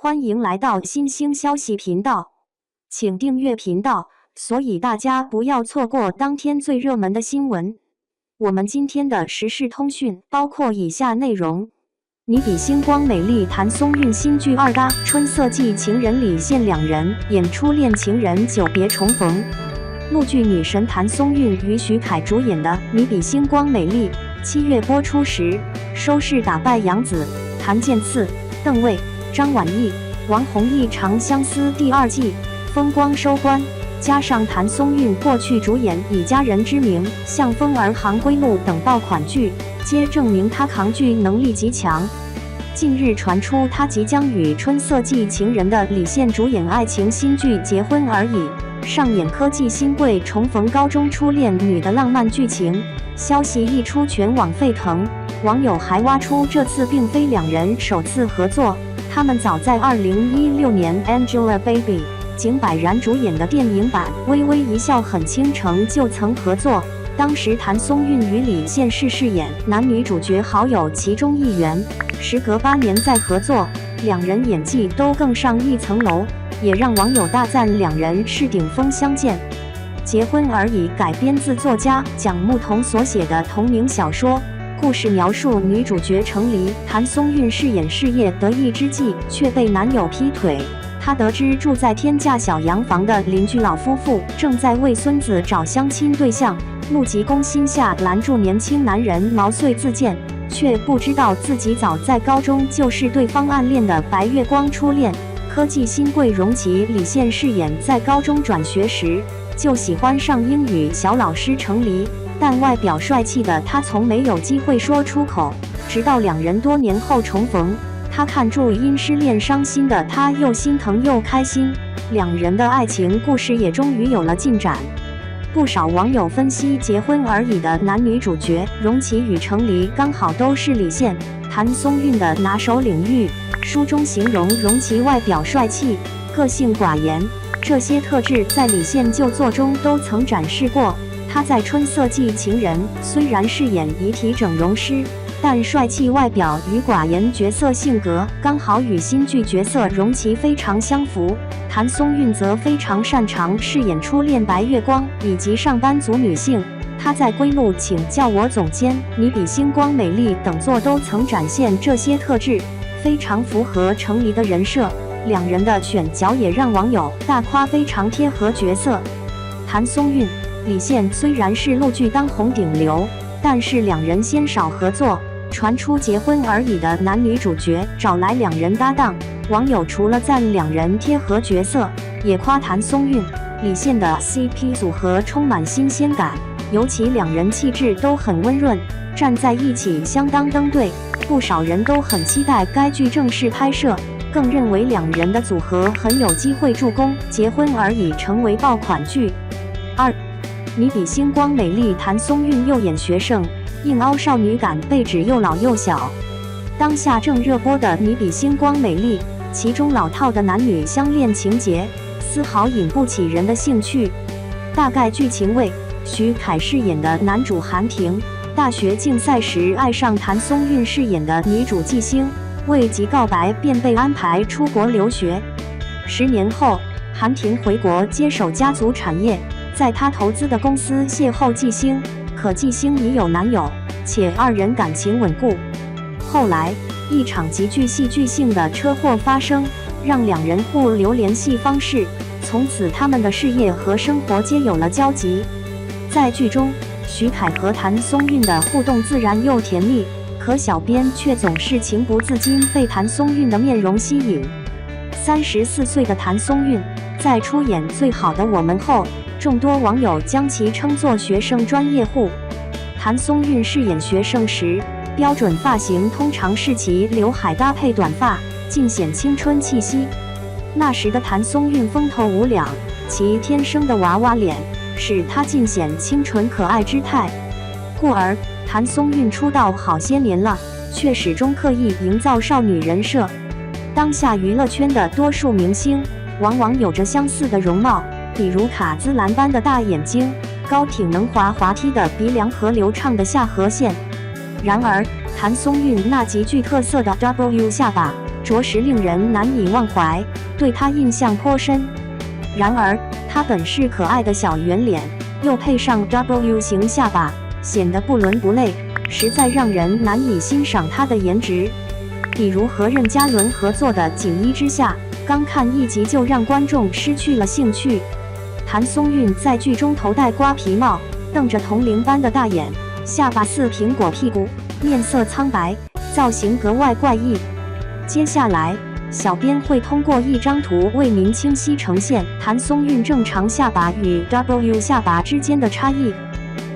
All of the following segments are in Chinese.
欢迎来到新兴消息频道，请订阅频道，所以大家不要错过当天最热门的新闻。我们今天的时事通讯包括以下内容：你比星光美丽谭松韵新剧二搭，春色季情人李现两人演初恋情人久别重逢。陆剧女神谭松韵与徐凯主演的《你比星光美丽》7月播出时，收视打败杨紫、谭健次、邓为、张晚意、王弘毅《长相思》第2季风光收官，加上谭松韵过去主演以家人之名、向风儿行归路等爆款剧，皆证明她扛剧能力极强。近日传出她即将与春色季情人的李现主演爱情新剧《结婚而已》，上演科技新贵重逢高中初恋女的浪漫剧情。消息一出，全网沸腾，网友还挖出这次并非两人首次合作。他们早在2016年 Angelababy、景柏然主演的电影版《微微一笑很倾城》就曾合作，当时谭松韵与李现饰演男女主角好友其中一员。时隔8年再合作，两人演技都更上一层楼，也让网友大赞两人是顶峰相见。结婚而已改编自作家蒋慕彤所写的同名小说。故事描述女主角程黎，谭松韵饰演事业得意之际，却被男友劈腿。她得知住在天价小洋房的邻居老夫妇正在为孙子找相亲对象，怒急攻心下拦住年轻男人毛遂自荐，却不知道自己早在高中就是对方暗恋的白月光初恋。科技新贵荣奇李现饰演在高中转学时就喜欢上英语小老师程黎，但外表帅气的他从没有机会说出口，直到两人多年后重逢，他看住因失恋伤心的他，又心疼又开心，两人的爱情故事也终于有了进展。不少网友分析，结婚而已的男女主角荣奇与程黎刚好都是李现、谭松韵的拿手领域。书中形容荣奇外表帅气、个性寡言，这些特质在李现旧作中都曾展示过。他在《春色季情人》虽然饰演遗体整容师，但帅气外表与寡言角色性格刚好与新剧角色荣奇非常相符。谭松韵则非常擅长饰演初恋白月光以及上班族女性。她在《归路请叫我总监》《你比星光美丽》等作都曾展现这些特质，非常符合程黎的人设。两人的选角也让网友大夸非常贴合角色。谭松韵、李现虽然是陆剧当红顶流，但是两人鲜少合作。传出结婚而已的男女主角找来两人搭档，网友除了赞两人贴合角色，也夸谭松韵、李现的 CP 组合充满新鲜感，尤其两人气质都很温润，站在一起相当登对。不少人都很期待该剧正式拍摄，更认为两人的组合很有机会助攻《结婚而已》成为爆款剧。2. 你比星光美丽谭松韵又演学生，硬凹少女感被指又老又小。当下正热播的《你比星光美丽》，其中老套的男女相恋情节丝毫引不起人的兴趣。大概剧情为徐凯饰演的男主韩廷，大学竞赛时爱上谭松韵饰演的女主纪星，未及告白便被安排出国留学。10年后，韩廷回国接手家族产业，在他投资的公司邂逅纪星，可纪星已有男友，且2人感情稳固。后来，一场极具戏剧性的车祸发生，让两人互留联系方式，从此他们的事业和生活皆有了交集。在剧中，徐凯和谭松韵的互动自然又甜蜜，可小编却总是情不自禁被谭松韵的面容吸引。34岁的谭松韵在出演《最好的我们》后，众多网友将其称作学生专业户。谭松韵饰演学生时，标准发型通常是其刘海搭配短发，尽显青春气息。那时的谭松韵风头无两，其天生的娃娃脸使她尽显清纯可爱之态。故而，谭松韵出道好些年了，却始终刻意营造少女人设。当下娱乐圈的多数明星，往往有着相似的容貌，比如卡姿兰般的大眼睛、高挺能滑滑梯的鼻梁和流畅的下颌线。然而，谭松韵那极具特色的 W 下巴，着实令人难以忘怀，对她印象颇深。然而，她本是可爱的小圆脸，又配上 W 型下巴，显得不伦不类，实在让人难以欣赏她的颜值。比如和任嘉伦合作的《锦衣之下》，刚看一集就让观众失去了兴趣。谭松韵在剧中头戴瓜皮帽，瞪着铜铃般的大眼，下巴似苹果屁股，面色苍白，造型格外怪异。接下来，小编会通过一张图为您清晰呈现谭松韵正常下巴与 W 下巴之间的差异。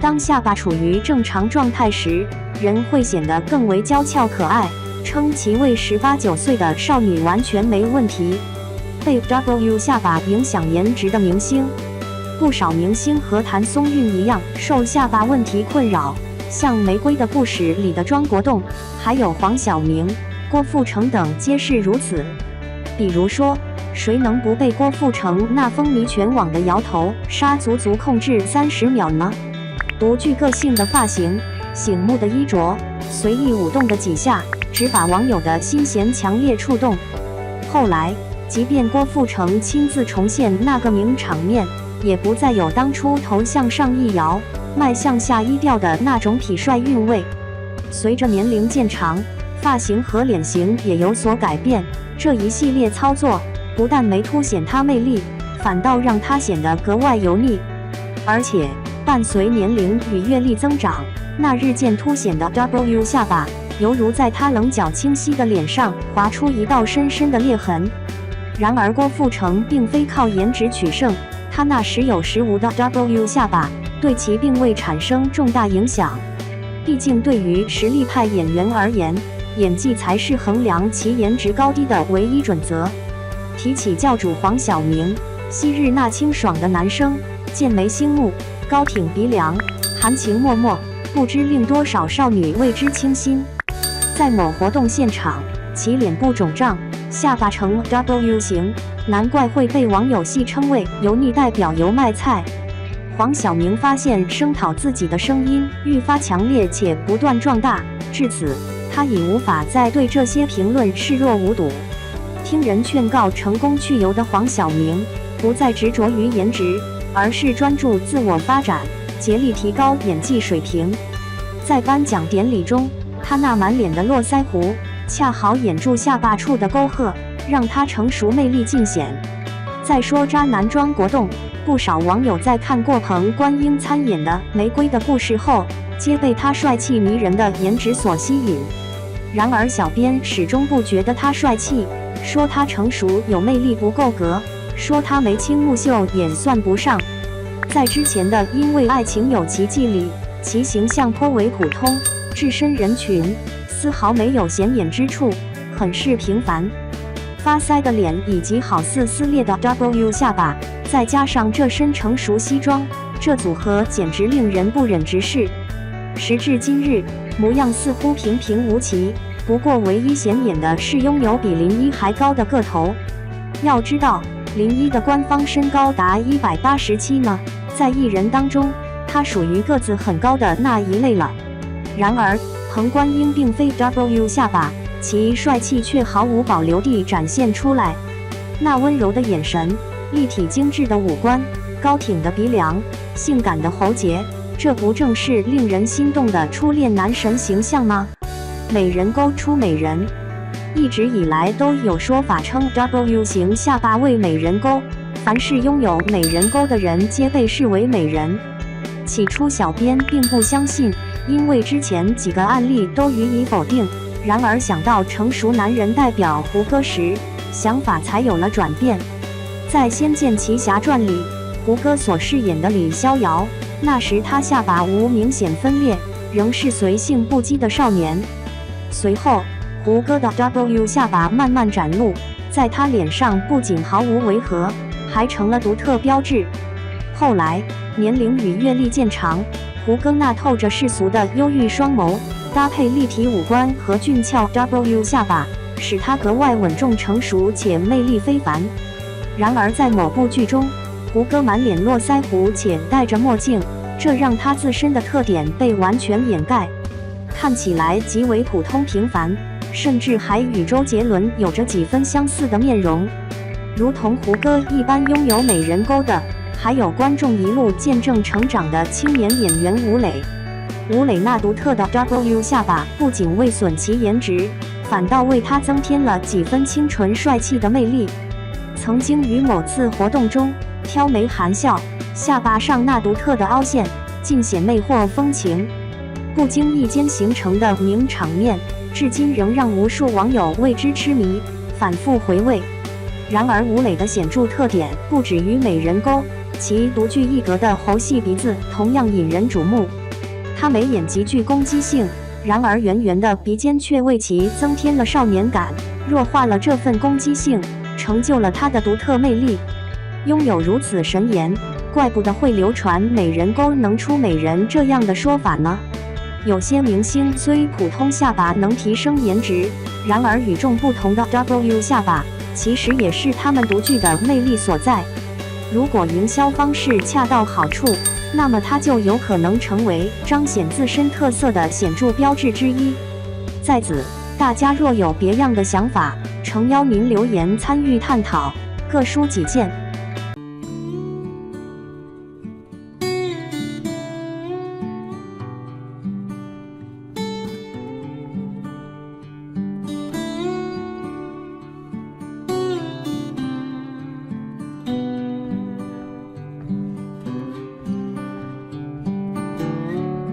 当下巴处于正常状态时，人会显得更为娇俏可爱，称其为18、19岁的少女完全没问题。被 W 下巴影响颜值的明星，不少明星和谭松韵一样受下巴问题困扰，像《玫瑰的故事》里的庄国栋，还有黄晓明、郭富城等皆是如此。比如说，谁能不被郭富城那风靡全网的摇头杀足足控制30秒呢？独具个性的发型，醒目的衣着，随意舞动的几下，只把网友的心弦强烈触动。后来，即便郭富城亲自重现那个名场面，也不再有当初头向上一摇，迈向下一吊的那种痞帅韵味。随着年龄渐长，发型和脸型也有所改变，这一系列操作不但没凸显他魅力，反倒让他显得格外油腻。而且，伴随年龄与阅历增长，那日渐凸显的 W 下巴，犹如在他棱角清晰的脸上划出一道深深的裂痕。然而，郭富城并非靠颜值取胜，他那时有时无的 W 下巴对其并未产生重大影响。毕竟，对于实力派演员而言，演技才是衡量其颜值高低的唯一准则。提起教主黄晓明，昔日那清爽的男生，剑眉星目，高挺鼻梁，含情脉脉，不知令多少少女为之倾心。在某活动现场，其脸部肿胀，下巴呈 W 型，难怪会被网友戏称为油腻代表油麦菜。黄晓明发现声讨自己的声音愈发强烈且不断壮大，至此他已无法再对这些评论视若无睹。听人劝告成功去油的黄晓明，不再执着于颜值，而是专注自我发展，竭力提高演技水平。在颁奖典礼中，他那满脸的络腮胡，恰好掩住下巴处的沟壑，让他成熟魅力尽显。再说渣男庄国栋，不少网友在看过彭冠英参演的《玫瑰的故事》后，皆被他帅气迷人的颜值所吸引。然而，小编始终不觉得他帅气，说他成熟有魅力不够格，说他眉清目秀也算不上。在之前的《因为爱情有奇迹》里，其形象颇为普通，置身人群，丝毫没有显眼之处，很是平凡。发腮的脸以及好似撕裂的 W 下巴，再加上这身成熟西装，这组合简直令人不忍直视。时至今日，模样似乎平平无奇，不过唯一显眼的是拥有比林一还高的个头。要知道，林一的官方身高达187呢，在艺人当中，他属于个子很高的那一类了。然而，彭冠英并非 W 下巴，其帅气却毫无保留地展现出来。那温柔的眼神，立体精致的五官，高挺的鼻梁，性感的喉结，这不正是令人心动的初恋男神形象吗？美人沟出美人，一直以来都有说法称 W 型下巴为美人沟，凡是拥有美人沟的人皆被视为美人。起初小编并不相信，因为之前几个案例都予以否定。然而想到成熟男人代表胡歌时，想法才有了转变。在《仙剑奇侠传》里，胡歌所饰演的李逍遥，那时他下巴无明显分裂，仍是随性不羁的少年。随后，胡歌的 W 下巴慢慢展露，在他脸上不仅毫无违和，还成了独特标志。后来，年龄与阅历渐长，胡歌那透着世俗的忧郁双眸，搭配立体五官和俊俏 W 下巴，使他格外稳重成熟且魅力非凡。然而在某部剧中，胡歌满脸络腮胡且戴着墨镜，这让他自身的特点被完全掩盖，看起来极为普通平凡，甚至还与周杰伦有着几分相似的面容。如同胡歌一般拥有美人沟的，还有观众一路见证成长的青年演员吴磊。吴磊那独特的 W 下巴不仅未损其颜值，反倒为他增添了几分清纯帅气的魅力。曾经于某次活动中挑眉含笑，下巴上那独特的凹陷尽显魅惑风情，不经意间形成的名场面，至今仍让无数网友为之痴迷，反复回味。然而吴磊的显著特点不止于美人沟，其独具一格的猴戏鼻子同样引人瞩目。他眉眼极具攻击性，然而圆圆的鼻尖却为其增添了少年感，弱化了这份攻击性，成就了他的独特魅力。拥有如此神颜，怪不得会流传美人沟能出美人这样的说法呢。有些明星虽普通下巴能提升颜值，然而与众不同的 W 下巴其实也是他们独具的魅力所在。如果营销方式恰到好处，那么它就有可能成为彰显自身特色的显著标志之一。在此，大家若有别样的想法，诚邀您留言参与探讨，各抒己见。